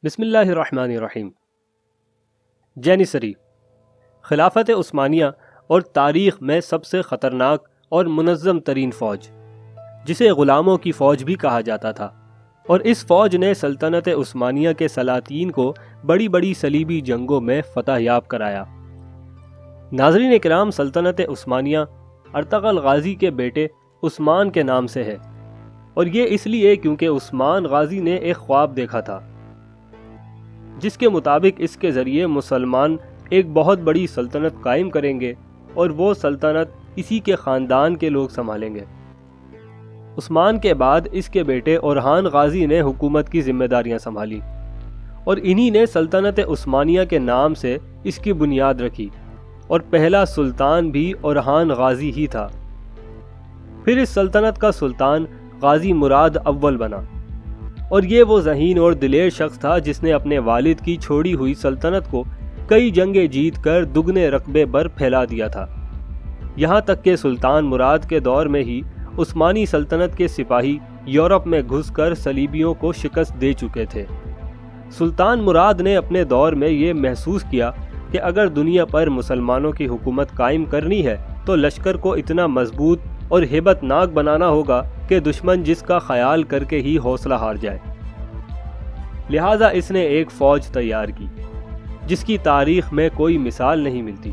بسم اللہ الرحمن الرحیم۔ جینیسری خلافت عثمانیہ اور تاریخ میں سب سے خطرناک اور منظم ترین فوج، جسے غلاموں کی فوج بھی کہا جاتا تھا، اور اس فوج نے سلطنت عثمانیہ کے سلاطین کو بڑی بڑی صلیبی جنگوں میں فتح یاب کرایا۔ ناظرین کرام، سلطنت عثمانیہ ارطغرل غازی کے بیٹے عثمان کے نام سے ہے، اور یہ اس لیے کیونکہ عثمان غازی نے ایک خواب دیکھا تھا جس کے مطابق اس کے ذریعے مسلمان ایک بہت بڑی سلطنت قائم کریں گے اور وہ سلطنت اسی کے خاندان کے لوگ سنبھالیں گے۔ عثمان کے بعد اس کے بیٹے اورحان غازی نے حکومت کی ذمہ داریاں سنبھالی، اور انہی نے سلطنت عثمانیہ کے نام سے اس کی بنیاد رکھی، اور پہلا سلطان بھی اورحان غازی ہی تھا۔ پھر اس سلطنت کا سلطان غازی مراد اول بنا، اور یہ وہ ذہین اور دلیر شخص تھا جس نے اپنے والد کی چھوڑی ہوئی سلطنت کو کئی جنگیں جیت کر دگنے رقبے پر پھیلا دیا تھا، یہاں تک کہ سلطان مراد کے دور میں ہی عثمانی سلطنت کے سپاہی یورپ میں گھس کر صلیبیوں کو شکست دے چکے تھے۔ سلطان مراد نے اپنے دور میں یہ محسوس کیا کہ اگر دنیا پر مسلمانوں کی حکومت قائم کرنی ہے تو لشکر کو اتنا مضبوط اور ہیبت ناک بنانا ہوگا کہ دشمن جس کا خیال کر کے ہی حوصلہ ہار جائے۔ لہٰذا اس نے ایک فوج تیار کی جس کی تاریخ میں کوئی مثال نہیں ملتی۔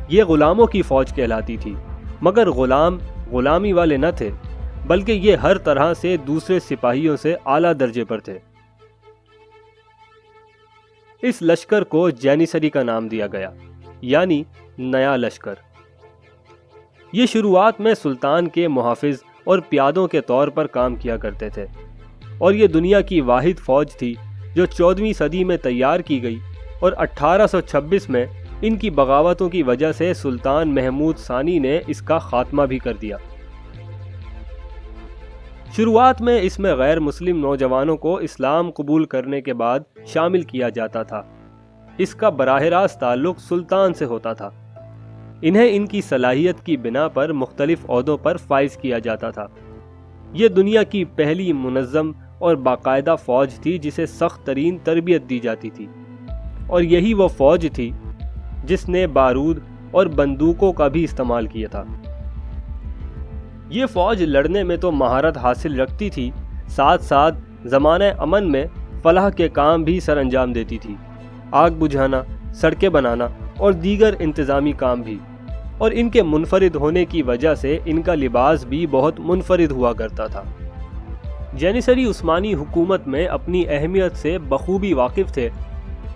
یہ غلاموں کی فوج کہلاتی تھی، مگر غلام غلامی والے نہ تھے، بلکہ یہ ہر طرح سے دوسرے سپاہیوں سے اعلیٰ درجے پر تھے۔ اس لشکر کو جینیسری کا نام دیا گیا، یعنی نیا لشکر۔ یہ شروعات میں سلطان کے محافظ اور پیادوں کے طور پر کام کیا کرتے تھے، اور یہ دنیا کی واحد فوج تھی جو 14ویں صدی میں تیار کی گئی، اور 1826 میں ان کی بغاوتوں کی وجہ سے سلطان محمود ثانی نے اس کا خاتمہ بھی کر دیا۔ شروعات میں اس میں غیر مسلم نوجوانوں کو اسلام قبول کرنے کے بعد شامل کیا جاتا تھا۔ اس کا براہ راست تعلق سلطان سے ہوتا تھا۔ انہیں ان کی صلاحیت کی بنا پر مختلف عہدوں پر فائز کیا جاتا تھا۔ یہ دنیا کی پہلی منظم اور باقاعدہ فوج تھی جسے سخت ترین تربیت دی جاتی تھی، اور یہی وہ فوج تھی جس نے بارود اور بندوقوں کا بھی استعمال کیا تھا۔ یہ فوج لڑنے میں تو مہارت حاصل رکھتی تھی، ساتھ ساتھ زمانہ امن میں فلاح کے کام بھی سر انجام دیتی تھی، آگ بجھانا، سڑکیں بنانا اور دیگر انتظامی کام بھی، اور ان کے منفرد ہونے کی وجہ سے ان کا لباس بھی بہت منفرد ہوا کرتا تھا۔ جینیسری عثمانی حکومت میں اپنی اہمیت سے بخوبی واقف تھے،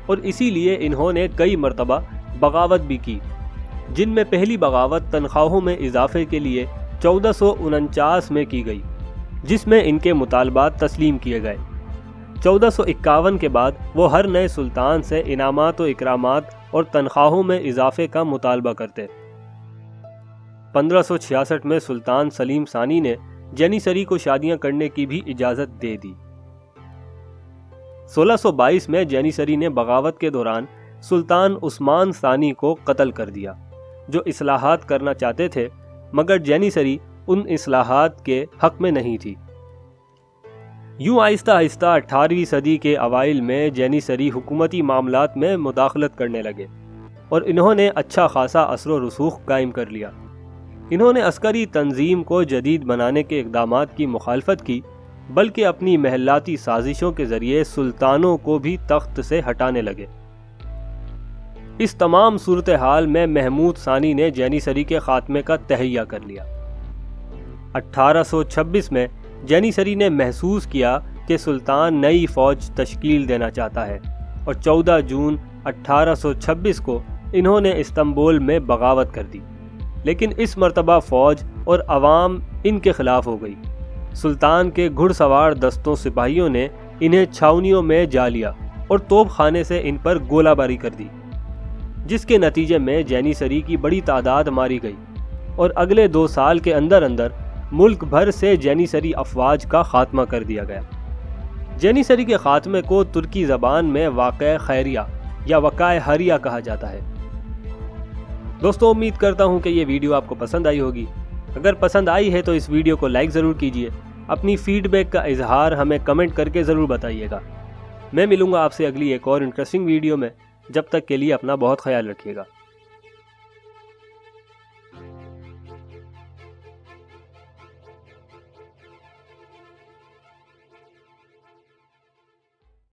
اور اسی لیے انہوں نے کئی مرتبہ بغاوت بھی کی، جن میں پہلی بغاوت تنخواہوں میں اضافے کے لیے 1449 میں کی گئی، جس میں ان کے مطالبات تسلیم کیے گئے۔ 1451 کے بعد وہ ہر نئے سلطان سے انعامات و اکرامات اور تنخواہوں میں اضافے کا مطالبہ کرتے۔ 1566 میں سلطان سلیم ثانی نے جینیسری کو شادیاں کرنے کی بھی اجازت دے دی۔ 1622 میں جینیسری نے بغاوت کے دوران سلطان عثمان ثانی کو قتل کر دیا، جو اصلاحات کرنا چاہتے تھے، مگر جینیسری ان اصلاحات کے حق میں نہیں تھی۔ یوں آہستہ آہستہ 18ویں صدی کے اوائل میں جینیسری حکومتی معاملات میں مداخلت کرنے لگے، اور انہوں نے اچھا خاصا اثر و رسوخ قائم کر لیا۔ انہوں نے عسکری تنظیم کو جدید بنانے کے اقدامات کی مخالفت کی، بلکہ اپنی محلاتی سازشوں کے ذریعے سلطانوں کو بھی تخت سے ہٹانے لگے۔ اس تمام صورتحال میں محمود ثانی نے جینیسری کے خاتمے کا تہیہ کر لیا۔ 1826 میں جینیسری نے محسوس کیا کہ سلطان نئی فوج تشکیل دینا چاہتا ہے، اور 14 جون 1826 کو انہوں نے استنبول میں بغاوت کر دی، لیکن اس مرتبہ فوج اور عوام ان کے خلاف ہو گئی۔ سلطان کے گھڑ سوار دستوں سپاہیوں نے انہیں چھاونیوں میں جا لیا اور توپ خانے سے ان پر گولہ باری کر دی، جس کے نتیجے میں جینیسری کی بڑی تعداد ماری گئی، اور اگلے 2 سال کے اندر اندر ملک بھر سے جینیسری افواج کا خاتمہ کر دیا گیا۔ جینیسری کے خاتمے کو ترکی زبان میں واقعہ خیریہ یا وقائع حریہ کہا جاتا ہے۔ دوستو، امید کرتا ہوں کہ یہ ویڈیو آپ کو پسند آئی ہوگی۔ اگر پسند آئی ہے تو اس ویڈیو کو لائک ضرور کیجیے، اپنی فیڈ بیک کا اظہار ہمیں کمنٹ کر کے ضرور بتائیے گا۔ میں ملوں گا آپ سے اگلی ایک اور انٹرسٹنگ ویڈیو میں. جب تک کے لیے اپنا بہت خیال رکھیے گا.